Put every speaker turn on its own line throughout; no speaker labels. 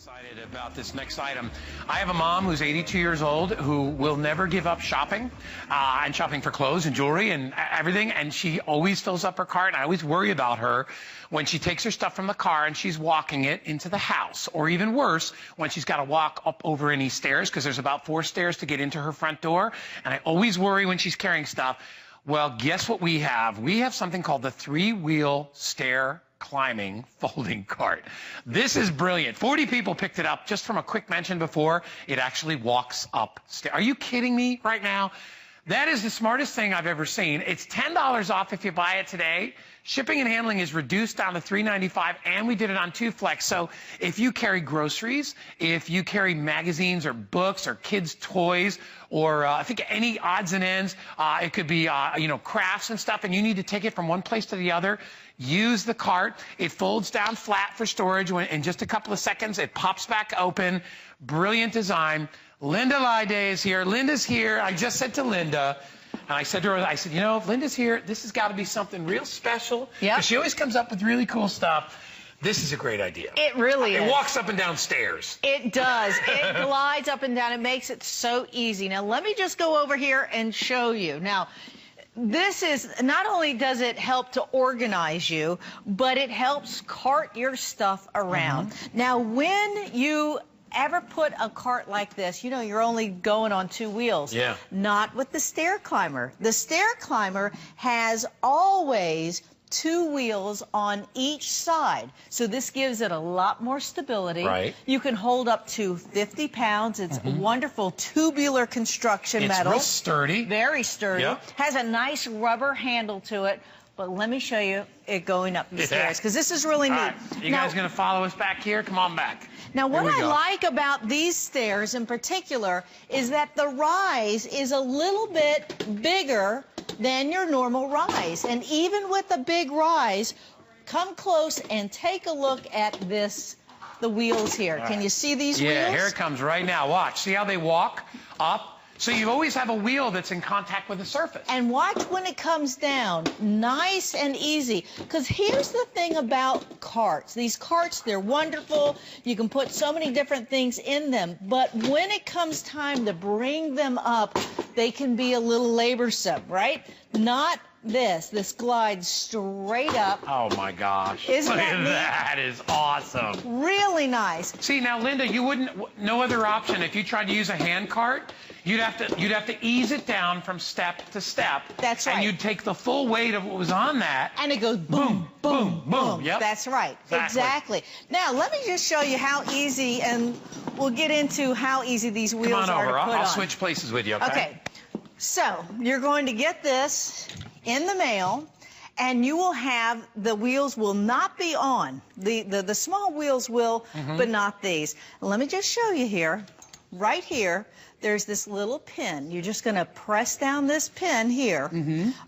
Excited about this next item. I have a mom who's 82 years old who will never give up shopping and shopping for clothes and jewelry and everything, and she always fills up her cart, and I always worry about her when she takes her stuff from the car and she's walking it into the house, or even worse, when she's got to walk up over any stairs, because there's about 4 stairs to get into her front door, and I always worry when she's carrying stuff. Well, guess what we have? We have something called the 3-wheel stair climbing folding cart. This is brilliant. 40 people picked it up just from a quick mention before. It actually walks up stairs. Are you kidding me right now? That is the smartest thing I've ever seen. It's $10 off if you buy it today. Shipping and handling is reduced down to $3.95, and we did it on 2 Flex. So if you carry groceries, if you carry magazines or books or kids' toys, or I think any odds and ends, it could be crafts and stuff, and you need to take it from one place to the other, use the cart. It folds down flat for storage. In just a couple of seconds, it pops back open. Brilliant design. Linda Lide is here. Linda's here. I just said to Linda, and I said to her, you know, if Linda's here, this has got to be something real special. Yeah. Because she always comes up with really cool stuff. This is a great idea.
It really is.
It walks up and down stairs.
It does. It glides up and down. It makes it so easy. Now, let me just go over here and show you. Now, this is, not only does it help to organize you, but it helps cart your stuff around. Now, when you ever put a cart like this, you know, you're only going on 2 wheels.
Yeah.
Not with the stair climber. The stair climber has always 2 wheels on each side. So this gives it a lot more stability. Right. You can hold up to 50 pounds. It's wonderful tubular construction metal.
It's real sturdy.
Very sturdy.
Yep.
Has a nice rubber handle to it. But let me show you it going up the stairs, because this is really neat.
Right. You guys going to follow us back here? Come on back.
Now, what I like about these stairs in particular is that the rise is a little bit bigger than your normal rise. And even with a big rise, come close and take a look at this, the wheels here. Can you see these wheels?
Yeah, here it comes right now. Watch. See how they walk up? So you always have a wheel that's in contact with the surface.
And watch when it comes down, nice and easy. Because here's the thing about carts. These carts, they're wonderful. You can put so many different things in them. But when it comes time to bring them up, they can be a little laborsome, right? Not this. This glides straight up.
Oh, my gosh.
Isn't
Look
that
at
neat?
that is awesome.
Really nice.
See, now, Linda, you wouldn't, no other option. If you tried to use a hand cart, you'd have to ease it down from step to step.
That's right.
And you'd take the full weight of what was on that.
And it goes boom, boom, boom.
Yep.
That's right. Exactly. Now, let me just show you how easy, and we'll get into how easy these wheels
are to put on. Come on over. I'll switch places with you, okay?
Okay. So, you're going to get this in the mail, and you will have, the wheels will not be on. The small wheels will, but not these. Let me just show you here. Right here, there's this little pin. You're just going to press down this pin here.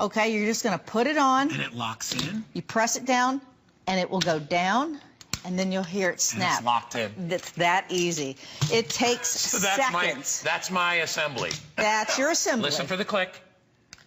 Okay, you're just going to put it on.
And it locks in.
You press it down, and it will go down, and then you'll hear it snap.
And it's locked in.
It's that easy. It takes seconds.
That's my assembly.
That's your assembly.
Listen for the click.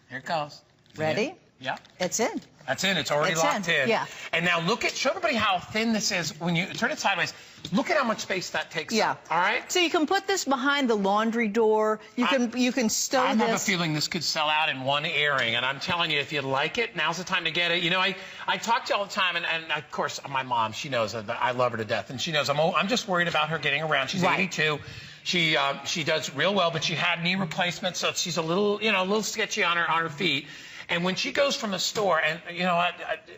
Here it goes.
Ready?
Yeah.
It's in.
That's in. It's already locked in.
Yeah.
And now show everybody how thin this is. When you turn it sideways, look at how much space that takes.
Yeah.
All right?
So you can put this behind the laundry door. You can stow this.
I have a feeling this could sell out in one airing, and I'm telling you, if you like it, now's the time to get it. You know, I talk to you all the time, and of course, my mom, she knows that I love her to death, and she knows I'm just worried about her getting around. She's 82. She does real well, but she had knee replacement, so she's a little sketchy on her feet. And when she goes from the store, and, you know,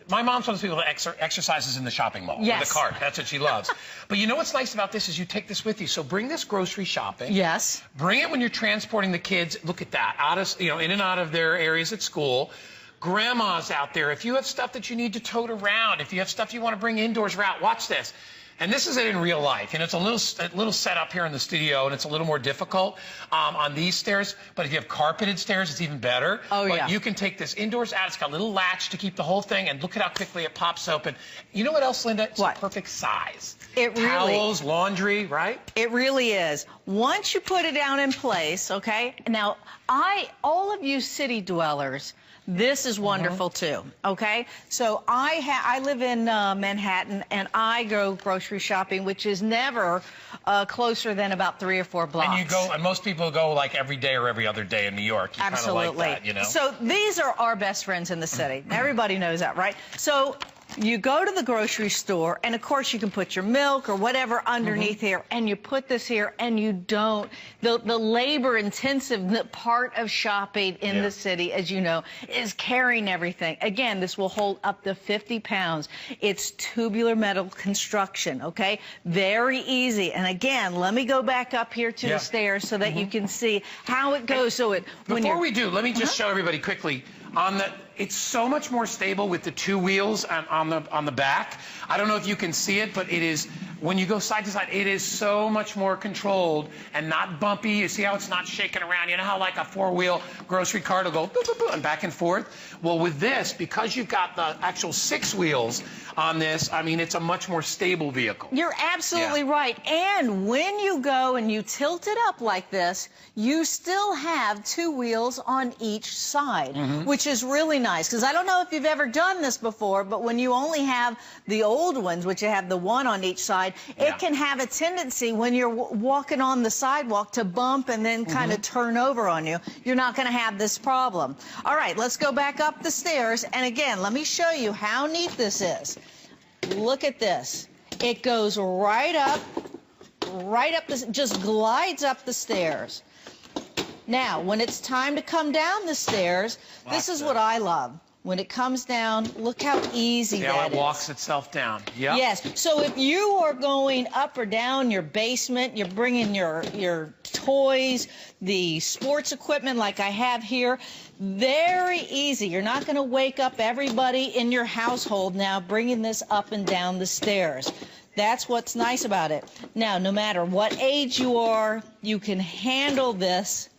my mom's one of those people that exercises in the shopping mall. Yes. With a cart. That's what she loves. But you know what's nice about this is you take this with you. So bring this grocery shopping.
Yes.
Bring it when you're transporting the kids. Look at that. In and out of their areas at school. Grandma's out there. If you have stuff that you need to tote around, if you have stuff you want to bring indoors or out, watch this. And this is it in real life. You know, it's a little set up here in the studio, and it's a little more difficult on these stairs. But if you have carpeted stairs, it's even better. Oh, but you can take this indoors out. It's got a little latch to keep the whole thing, and look at how quickly it pops open. You know what else, Linda? It's a perfect size.
It really.
Towels, laundry, right?
It really is. Once you put it down in place, okay? Now, all of you city dwellers, This is wonderful too, okay? So I live in Manhattan, and I go grocery shopping, which is never closer than about 3 or 4 blocks.
And you go, and most people go like every day or every other day in New York. You
Absolutely.
Like that, you know?
So these are our best friends in the city. Everybody knows that, right? So you go to the grocery store, and of course you can put your milk or whatever underneath here, and you put this here, and you don't. The labor-intensive part of shopping in the city, as you know, is carrying everything. Again, this will hold up to 50 pounds. It's tubular metal construction, okay? Very easy. And again, let me go back up here to the stairs so that you can see how it goes.
Before we do, let me just show everybody quickly. It's so much more stable with the 2 wheels on the back. I don't know if you can see it, but it is, when you go side to side, it is so much more controlled and not bumpy. You see how it's not shaking around? You know how like a 4-wheel grocery cart will go boop, boop, boop, and back and forth? Well, with this, because you've got the actual 6 wheels on this, I mean, it's a much more stable vehicle.
You're absolutely right. And when you go and you tilt it up like this, you still have 2 wheels on each side, which is really nice. Because I don't know if you've ever done this before, but when you only have the old ones, which you have the 1 on each side, it can have a tendency when you're walking on the sidewalk to bump and then kind of turn over on you. You're not going to have this problem. All right, let's go back up the stairs. And again, let me show you how neat this is. Look at this. It goes right up, just glides up the stairs. Now, when it's time to come down the stairs, this is what I love. When it comes down, look how easy that is.
Yeah, it walks itself down. Yep.
Yes. So if you are going up or down your basement, you're bringing your toys, the sports equipment like I have here, very easy. You're not going to wake up everybody in your household now bringing this up and down the stairs. That's what's nice about it. Now, no matter what age you are, you can handle this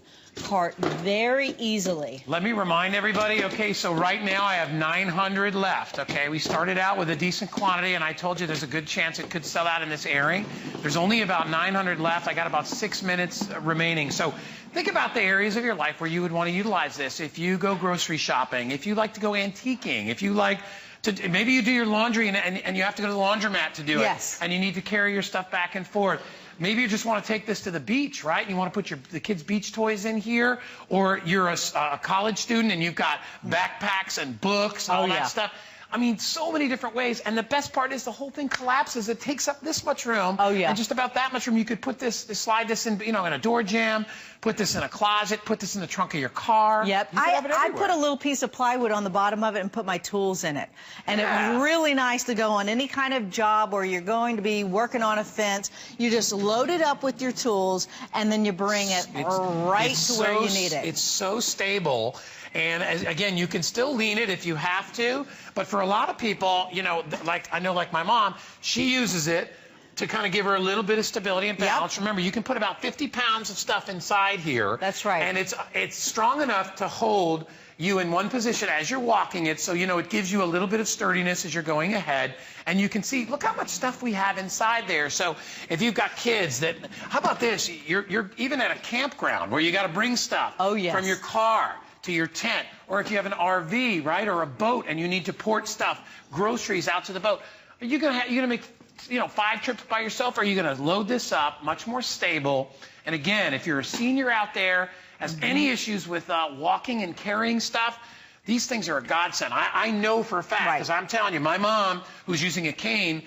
cart very easily.
Let me remind everybody, okay, so right now I have 900 left, okay? We started out with a decent quantity, and I told you there's a good chance it could sell out in this airing. There's only about 900 left. I got about 6 minutes remaining. So think about the areas of your life where you would want to utilize this. If you go grocery shopping, if you like to go antiquing, if you like to, maybe you do your laundry and you have to go to the laundromat to do it, and you need to carry your stuff back and forth. Maybe you just want to take this to the beach, right? And you want to put the kids' beach toys in here, or you're a college student and you've got backpacks and books and all that stuff. I mean, so many different ways. And the best part is the whole thing collapses. It takes up this much room. And just about that much room. You could put this, slide this in, you know, in a door jamb, put this in a closet, put this in the trunk of your car. I put a little piece of plywood on the bottom of it and put my tools in it. And it's really nice to go on any kind of job where you're going to be working on a fence. You just load it up with your tools, and then you bring it right to where you need it. It's so stable. And again, you can still lean it if you have to, but for a lot of people, you know, like I know, like my mom, she uses it to kind of give her a little bit of stability and balance. Remember, you can put about 50 pounds of stuff inside here.
That's right.
And it's strong enough to hold you in one position as you're walking it, so you know it gives you a little bit of sturdiness as you're going ahead. And you can see, look how much stuff we have inside there. So if you've got kids that, how about this? You're even at a campground where you got to bring stuff from your car to your tent, or if you have an RV, right, or a boat, and you need to port stuff, groceries out to the boat. Are you gonna make, you know, 5 trips by yourself, or are you gonna load this up, much more stable? And again, if you're a senior out there, has any issues with walking and carrying stuff, these things are a godsend. I know for a fact, because I'm telling you, my mom, who's using a cane,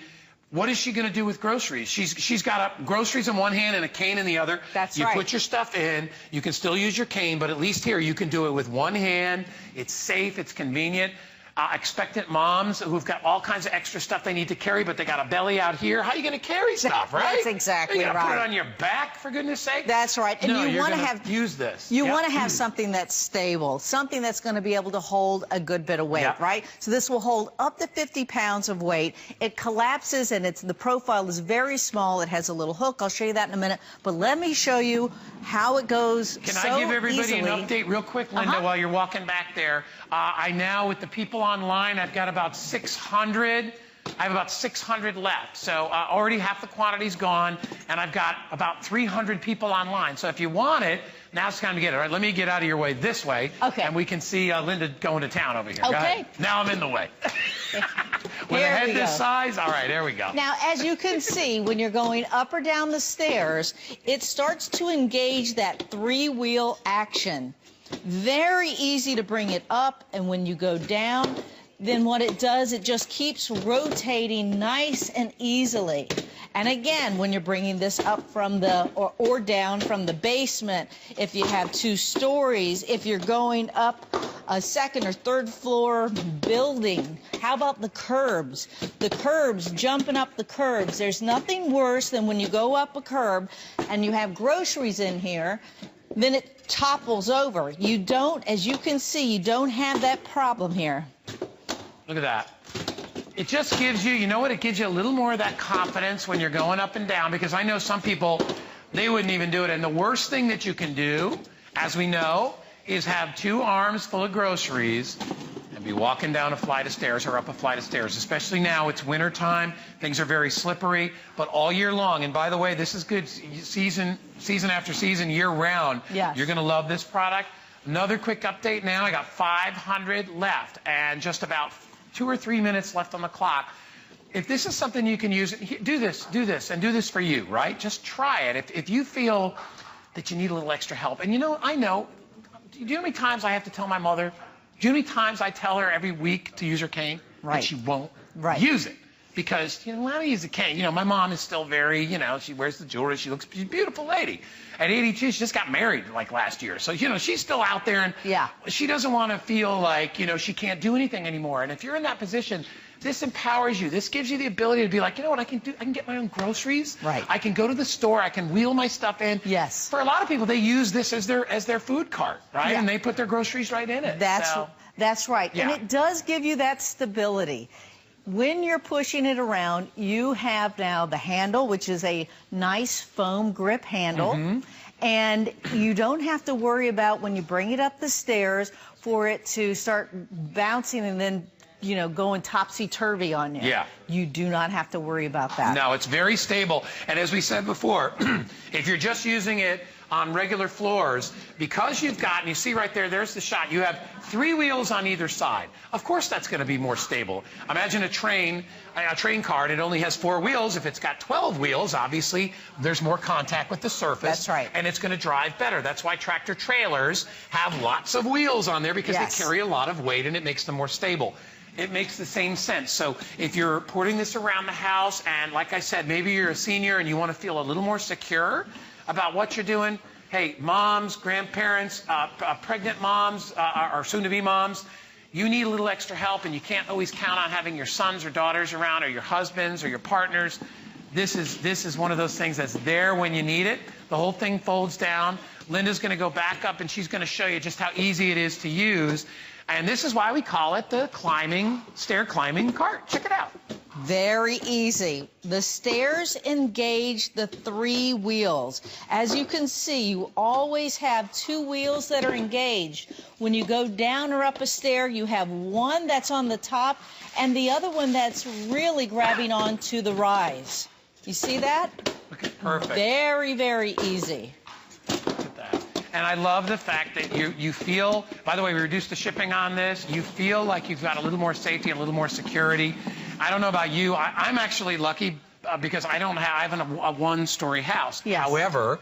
what is she going to do with groceries? She's got groceries in one hand and a cane in the other. You put your stuff in. You can still use your cane, but at least here you can do it with one hand. It's safe. It's convenient. Expectant moms who've got all kinds of extra stuff they need to carry, but they got a belly out here. How are you going to carry stuff, right?
That's exactly right.
You got to put it on your back, for goodness sake.
That's right. And
no,
you want to
use this.
You want to have something that's stable, something that's going to be able to hold a good bit of weight, right? So this will hold up to 50 pounds of weight. It collapses, and the profile is very small. It has a little hook. I'll show you that in a minute. But let me show you how it goes.
Can I give everybody an update real quick, Linda, while you're walking back there? I now, with the people online, I've got about 600 I have about 600 left. So already half the quantity's gone, and I've got about 300 people online. So if you want it, now it's time to get it. All right, let me get out of your way this way.
Okay.
And we can see Linda going to town over here.
Okay.
Now I'm in the way. With a head this size, all right, there we go.
Now, as you can see, when you're going up or down the stairs, it starts to engage that three-wheel action. Very easy to bring it up, and when you go down, then what it does, it just keeps rotating nice and easily. And again, when you're bringing this up from the, or down from the basement, if you have 2 stories, if you're going up a second or third floor building, how about the curbs? The curbs, jumping up the curbs. There's nothing worse than when you go up a curb and you have groceries in here, then it topples over. You don't, as you can see, you don't have that problem here.
Look at that. It just gives you, you know what, it gives you a little more of that confidence when you're going up and down, because I know some people, they wouldn't even do it. And the worst thing that you can do, as we know, is have 2 arms full of groceries and be walking down a flight of stairs or up a flight of stairs, especially now. It's winter time. Things are very slippery, but all year long. And by the way, this is good season after season, year round.
Yes.
You're going to love this product. Another quick update now. I got 500 left and just about 2 or 3 minutes left on the clock. If this is something you can use, do this, and do this for you, right? Just try it. If you feel that you need a little extra help. And you know, I know, do you know how many times I have to tell my mother? Do you know how many times I tell her every week to use her cane?
Right.
And she won't use it. Because, you know, let me use a cane. You know, my mom is still very, you know, she wears the jewelry. She's a beautiful lady. At 82, she just got married like last year. So, you know, she's still out there, and she doesn't want to feel like, you know, she can't do anything anymore. And if you're in that position, this empowers you. This gives you the ability to be like, you know what, I can get my own groceries.
Right.
I can go to the store. I can wheel my stuff in.
Yes.
For a lot of people, they use this as their food cart, right? Yeah. And they put their groceries right in it.
That's right. Yeah. And it does give you that stability. When you're pushing it around, you have now the handle, which is a nice foam grip handle. Mm-hmm. And you don't have to worry about when you bring it up the stairs for it to start bouncing and then, you know, going topsy-turvy on you. Yeah. You do not have to worry about that.
No, it's very stable. And as we said before, if you're just using it on regular floors, because you've got, and you see right there, there's the shot, you have 3 wheels on either side. Of course that's going to be more stable. Imagine a train car, and it only has 4 wheels. If it's got 12 wheels, obviously there's more contact with the surface.
That's right.
And it's going to drive better. That's why tractor trailers have lots of wheels on there, because they carry a lot of weight, and it makes them more stable. It makes the same sense. So if you're putting this around the house, and like I said, maybe you're a senior and you want to feel a little more secure about what you're doing, hey, moms, grandparents, pregnant moms, or soon-to-be moms, you need a little extra help, and you can't always count on having your sons or daughters around, or your husbands or your partners. This is one of those things that's there when you need it. The whole thing folds down. Linda's going to go back up, and she's going to show you just how easy it is to use. And this is why we call it the stair climbing cart. Check it out.
Very easy. The stairs engage the 3 wheels. As you can see, you always have 2 wheels that are engaged. When you go down or up a stair, you have one that's on the top and the other one that's really grabbing onto the rise. You see that?
Okay, perfect.
Very, very easy.
Look at that. And I love the fact that you feel, by the way, we reduced the shipping on this, you feel like you've got a little more safety, a little more security. I don't know about you, I'm actually lucky because I have a 1-story house. Yes. However,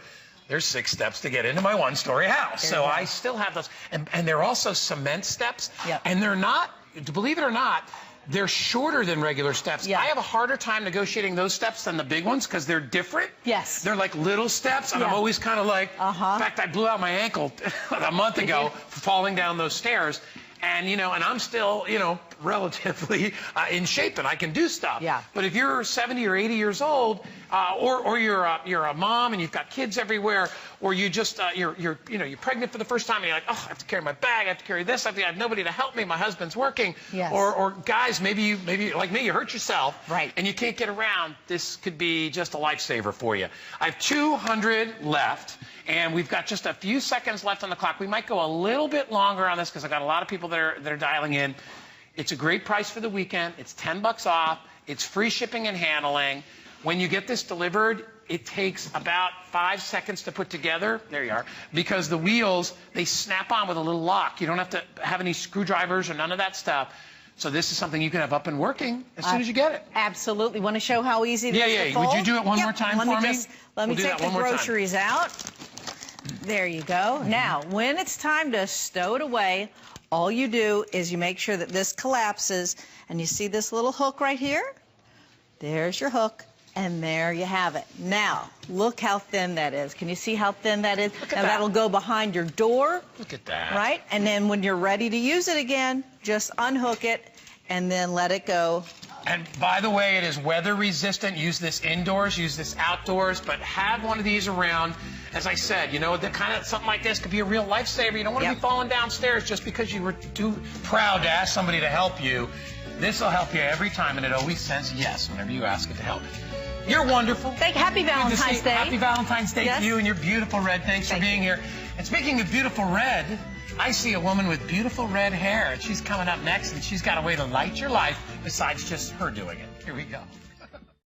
there's 6 steps to get into my 1-story house. So I still have those. And they're also cement steps. Yep. And they're not, believe it or not, they're shorter than regular steps. Yeah. I have a harder time negotiating those steps than the big ones because they're different. Yes. They're like little steps, and I'm always kind of like, in fact, I blew out my ankle a month ago falling down those stairs. And, you know, and I'm still, you know, relatively in shape, and I can do stuff. Yeah. But if you're 70 or 80 years old, or you're a mom and you've got kids everywhere, or you just you're pregnant for the first time and you're like, oh, I have to carry my bag, I have to carry this, I have nobody to help me, my husband's working. Yes. Or guys, maybe like me, you hurt yourself, right, and you can't get around. This could be just a lifesaver for you. I have 200 left. And we've got just a few seconds left on the clock. We might go a little bit longer on this because I've got a lot of people that are dialing in. It's a great price for the weekend. It's $10 off. It's free shipping and handling. When you get this delivered, it takes about 5 seconds to put together. There you are. Because the wheels, they snap on with a little lock. You don't have to have any screwdrivers or none of that stuff. So this is something you can have up and working as soon as you get it.
Absolutely. Want to show how easy it is to fold?
Would you do it one more time for me?
Let me take the groceries out. There you go. Now, when it's time to stow it away, all you do is you make sure that this collapses, and you see this little hook right here? There's your hook, and there you have it. Now, look how thin that is. Can you see how thin that is? Now, that'll go behind your door.
Look at that.
Right? And then when you're ready to use it again, just unhook it and then let it go.
And by the way, it is weather resistant. Use this indoors, use this outdoors, but have one of these around. As I said, you know, the kind of something like this could be a real lifesaver. You don't want to be falling downstairs just because you were too proud to ask somebody to help you. This will help you every time, and it always says yes whenever you ask it to help. You're wonderful.
Happy Valentine's Day.
Happy Valentine's Day to you and your beautiful red. Thanks for being here. And speaking of beautiful red, I see a woman with beautiful red hair, and she's coming up next, and she's got a way to light your life besides just her doing it. Here we go.